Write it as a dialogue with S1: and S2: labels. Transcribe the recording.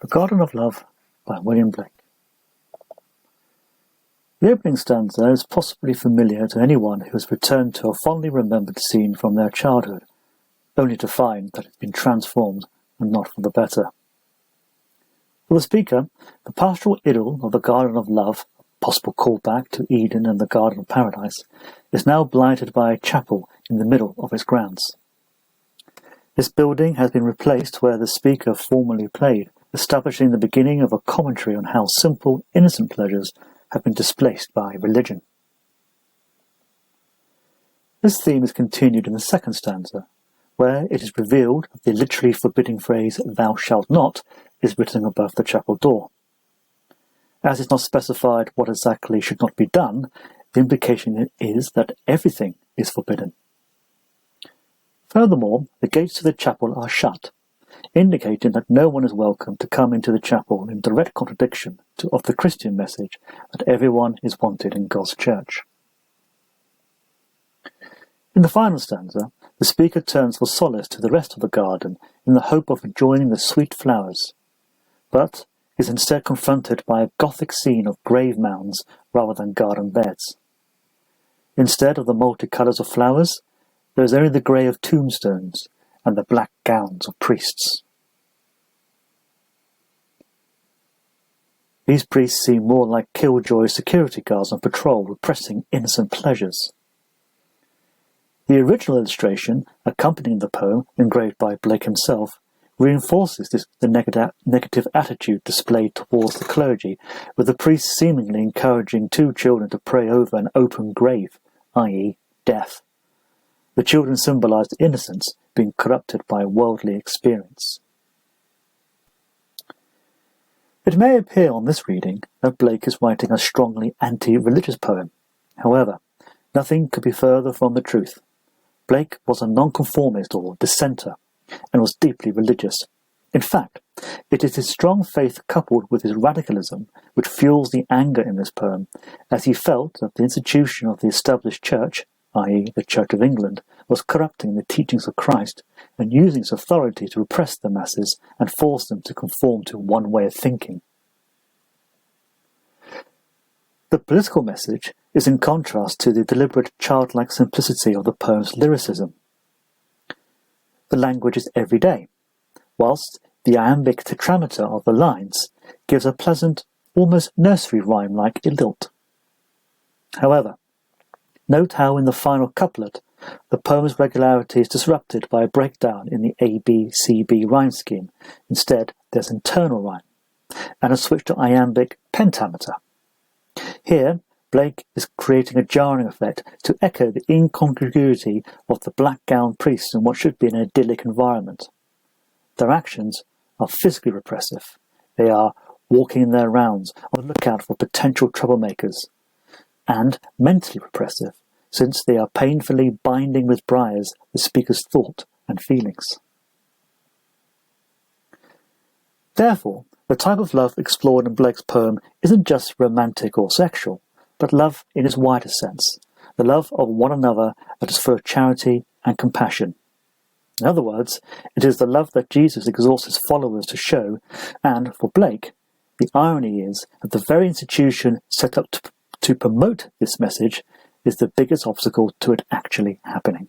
S1: The Garden of Love by William Blake. The opening stanza is possibly familiar to anyone who has returned to a fondly remembered scene from their childhood, only to find that it has been transformed and not for the better. For the speaker, the pastoral idyll of the Garden of Love, a possible callback to Eden and the Garden of Paradise, is now blighted by a chapel in the middle of its grounds. This building has been replaced where the speaker formerly played, establishing the beginning of a commentary on how simple, innocent pleasures have been displaced by religion. This theme is continued in the second stanza, where it is revealed that the literally forbidding phrase, "thou shalt not," is written above the chapel door. As it's not specified what exactly should not be done, the implication is that everything is forbidden. Furthermore, the gates to the chapel are shut, indicating that no one is welcome to come into the chapel, in direct contradiction of the Christian message that everyone is wanted in God's church. In the final stanza, the speaker turns for solace to the rest of the garden in the hope of enjoying the sweet flowers, but is instead confronted by a Gothic scene of grave mounds rather than garden beds. Instead of the multicolours of flowers, there is only the grey of tombstones and the black gowns of priests. These priests seem more like killjoy security guards on patrol repressing innocent pleasures. The original illustration accompanying the poem, engraved by Blake himself, reinforces the negative attitude displayed towards the clergy, with the priest seemingly encouraging two children to pray over an open grave, i.e., death. The children symbolise innocence being corrupted by worldly experience. It may appear on this reading that Blake is writing a strongly anti-religious poem. However, nothing could be further from the truth. Blake was a nonconformist or dissenter, and was deeply religious. In fact, it is his strong faith coupled with his radicalism which fuels the anger in this poem, as he felt that the institution of the established church, i.e. the Church of England, was corrupting the teachings of Christ and using its authority to repress the masses and force them to conform to one way of thinking. The political message is in contrast to the deliberate childlike simplicity of the poem's lyricism. The language is everyday, whilst the iambic tetrameter of the lines gives a pleasant, almost nursery rhyme-like lilt. However, note how in the final couplet, the poem's regularity is disrupted by a breakdown in the A-B-C-B rhyme scheme. Instead, there's internal rhyme, and a switch to iambic pentameter. Here, Blake is creating a jarring effect to echo the incongruity of the black-gowned priests in what should be an idyllic environment. Their actions are physically repressive. They are walking in their rounds on the lookout for potential troublemakers, and mentally repressive, since they are painfully binding with briars the speaker's thought and feelings. Therefore, the type of love explored in Blake's poem isn't just romantic or sexual, but love in its wider sense, the love of one another that is full of charity and compassion. In other words, it is the love that Jesus exhorts his followers to show, and for Blake, the irony is that the very institution set up to promote this message is the biggest obstacle to it actually happening.